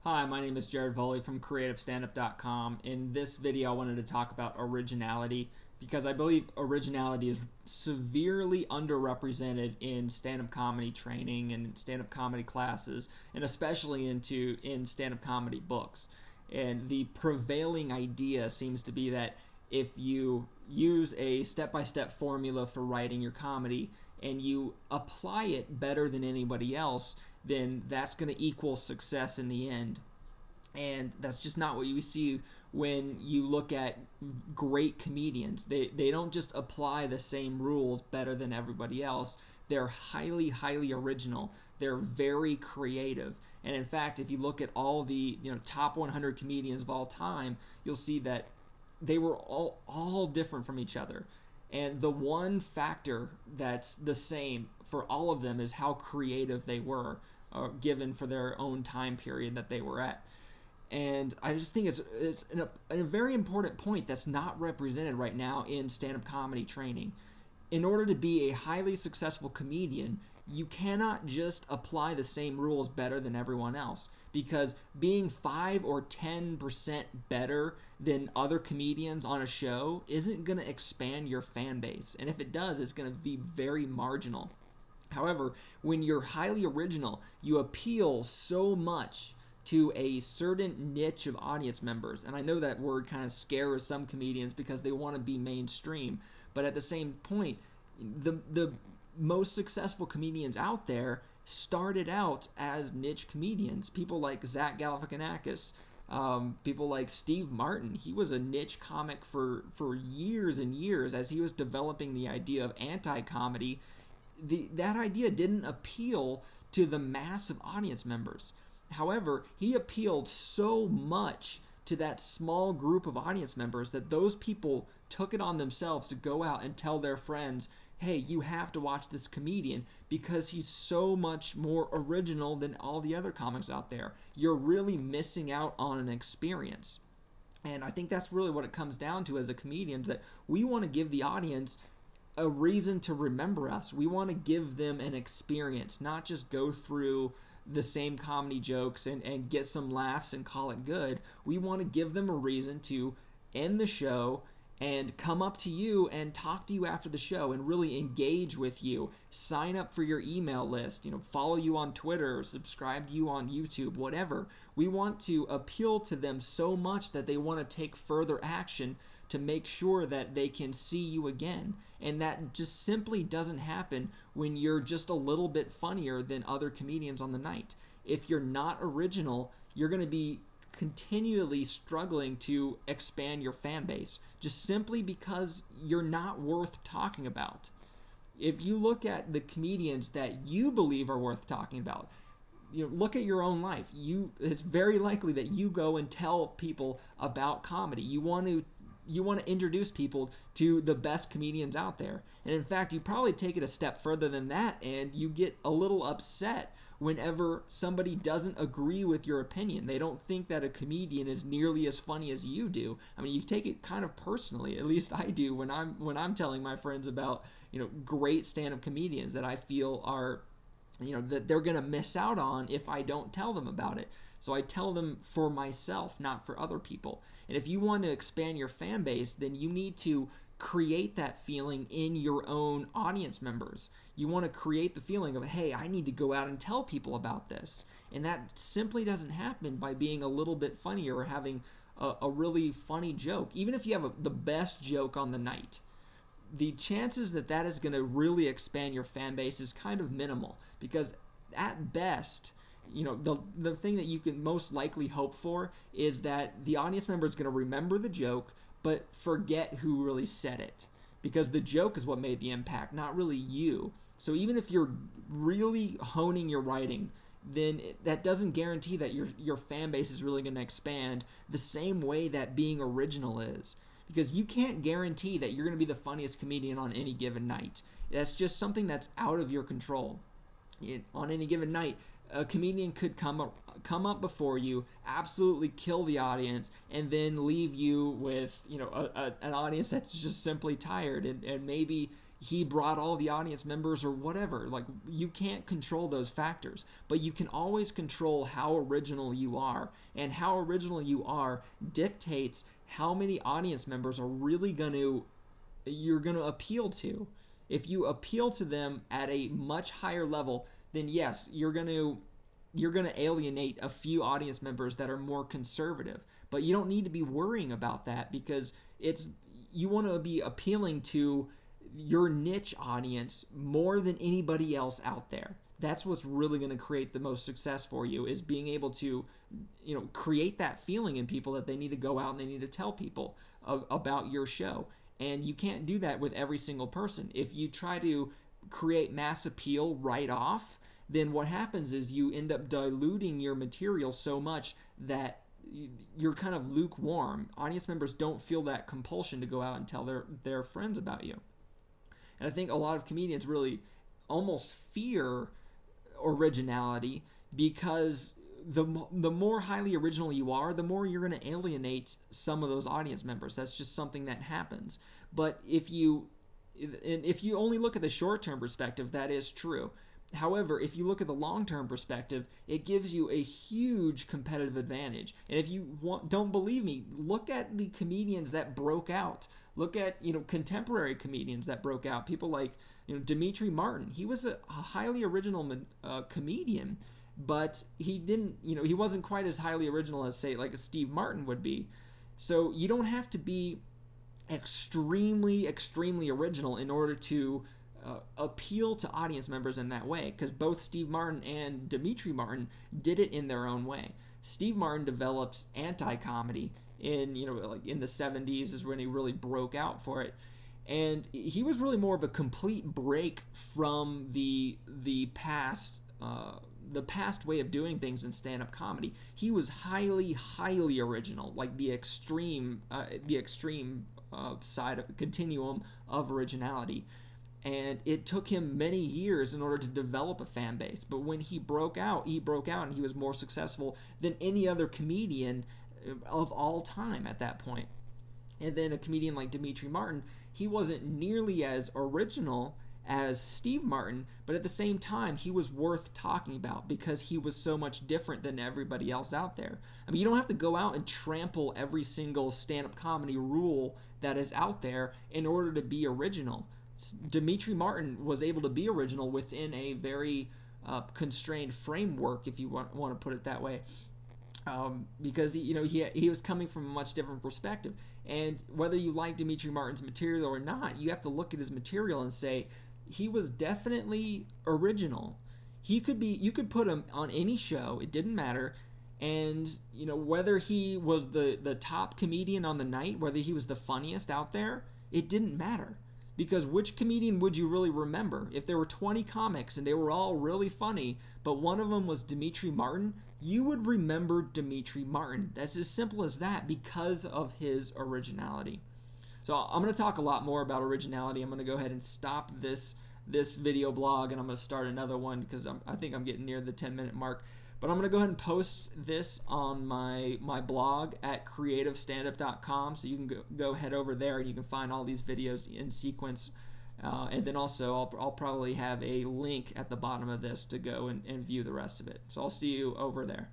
Hi, my name is Jared Voley from CreativeStandup.com. In this video, I wanted to talk about originality because I believe originality is severely underrepresented in stand-up comedy training and stand-up comedy classes, and especially in stand-up comedy books. And the prevailing idea seems to be that if you use a step-by-step formula for writing your comedy and you apply it better than anybody else, then that's going to equal success in the end. And that's just not what you see when you look at great comedians. They don't just apply the same rules better than everybody else. They're highly original. They're very creative. And in fact, if you look at all the top 100 comedians of all time, you'll see that they were all different from each other. And the one factor that's the same for all of them is how creative they were, given for their own time period that they were at. And I just think it's a very important point that's not represented right now in stand-up comedy training. In order to be a highly successful comedian, you cannot just apply the same rules better than everyone else, because being 5 or 10% better than other comedians on a show isn't going to expand your fan base. And if it does, it's going to be very marginal. However, when you're highly original, you appeal so much to a certain niche of audience members. And I know that word kind of scares some comedians because they want to be mainstream. But at the same point, the most successful comedians out there started out as niche comedians. People like Zach Galifianakis, people like Steve Martin. He was a niche comic for years and years as he was developing the idea of anti-comedy. That idea didn't appeal to the massive audience members. However, he appealed so much to that small group of audience members that those people took it on themselves to go out and tell their friends, hey, you have to watch this comedian because he's so much more original than all the other comics out there. You're really missing out on an experience. And I think that's really what it comes down to as a comedian, is that we want to give the audience a reason to remember us. We want to give them an experience, not just go through the same comedy jokes and get some laughs and call it good. We want to give them a reason to end the show and come up to you and talk to you after the show and really engage with you, sign up for your email list, follow you on Twitter, subscribe to you on YouTube, whatever. We want to appeal to them so much that they want to take further action to make sure that they can see you again. And that just simply doesn't happen when you're just a little bit funnier than other comedians on the night. If you're not original, you're going to be continually struggling to expand your fan base, just simply because you're not worth talking about. If you look at the comedians that you believe are worth talking about, look at your own life. It's very likely that you go and tell people about comedy. You want to introduce people to the best comedians out there. And in fact, you probably take it a step further than that, and you get a little upset whenever somebody doesn't agree with your opinion. They don't think that a comedian is nearly as funny as you do. I mean, you take it kind of personally. At least I do when I'm telling my friends about great stand-up comedians that I feel are that they're going to miss out on if I don't tell them about it. So I tell them for myself, not for other people. And if you want to expand your fan base, then you need to create that feeling in your own audience members. You want to create the feeling of, hey, I need to go out and tell people about this. And that simply doesn't happen by being a little bit funnier or having a really funny joke. Even if you have the best joke on the night, the chances that that is going to really expand your fan base is kind of minimal, because at best, the thing that you can most likely hope for is that the audience member is going to remember the joke but forget who really said it, because the joke is what made the impact, not really you. So even if you're really honing your writing, then that doesn't guarantee that your fan base is really going to expand the same way that being original is, because you can't guarantee that you're going to be the funniest comedian on any given night. That's just something that's out of your control. On any given night, a comedian could come up before you, absolutely kill the audience, and then leave you with an audience that's just simply tired, and maybe he brought all the audience members or whatever. Like, you can't control those factors, but you can always control how original you are, and how original you are dictates how many audience members are really you're going to appeal to. If you appeal to them at a much higher level, then yes, you're going to alienate a few audience members that are more conservative. But you don't need to be worrying about that, because you want to be appealing to your niche audience more than anybody else out there. That's what's really going to create the most success for you, is being able to, create that feeling in people that they need to go out and they need to tell people about your show. And you can't do that with every single person. If you try to create mass appeal right off, then what happens is you end up diluting your material so much that you're kind of lukewarm. Audience members don't feel that compulsion to go out and tell their friends about you. And I think a lot of comedians really almost fear originality, because the more highly original you are, the more you're going to alienate some of those audience members. That's just something that happens. But if you only look at the short-term perspective, that is true. However, if you look at the long-term perspective, it gives you a huge competitive advantage. And if you don't believe me, look at the comedians that broke out. Look at, contemporary comedians that broke out. People like, Demetri Martin. He was a highly original comedian, but he didn't, he wasn't quite as highly original as, say, like a Steve Martin would be. So you don't have to be extremely, extremely original in order to appeal to audience members in that way, because both Steve Martin and Demetri Martin did it in their own way. Steve Martin developed anti-comedy in the 70s is when he really broke out for it, and he was really more of a complete break from the past way of doing things in stand-up comedy. He was highly, highly original, like the extreme side of the continuum of originality. And it took him many years in order to develop a fan base. But when he broke out and he was more successful than any other comedian of all time at that point. And then a comedian like Demetri Martin, he wasn't nearly as original as Steve Martin, but at the same time, he was worth talking about because he was so much different than everybody else out there. I mean, you don't have to go out and trample every single stand-up comedy rule that is out there in order to be original. Demetri Martin was able to be original within a very constrained framework, if you want to put it that way, because he was coming from a much different perspective. And whether you like Demetri Martin's material or not, you have to look at his material and say he was definitely original. You could put him on any show, it didn't matter. And whether he was the top comedian on the night, whether he was the funniest out there, it didn't matter. Because which comedian would you really remember? If there were 20 comics and they were all really funny, but one of them was Demetri Martin, you would remember Demetri Martin. That's as simple as that, because of his originality. So I'm going to talk a lot more about originality. I'm going to go ahead and stop this video blog, and I'm going to start another one because I think I'm getting near the 10-minute mark. But I'm going to go ahead and post this on my blog at creativestandup.com, so you can go head over there and you can find all these videos in sequence. And then also I'll probably have a link at the bottom of this to go and view the rest of it. So I'll see you over there.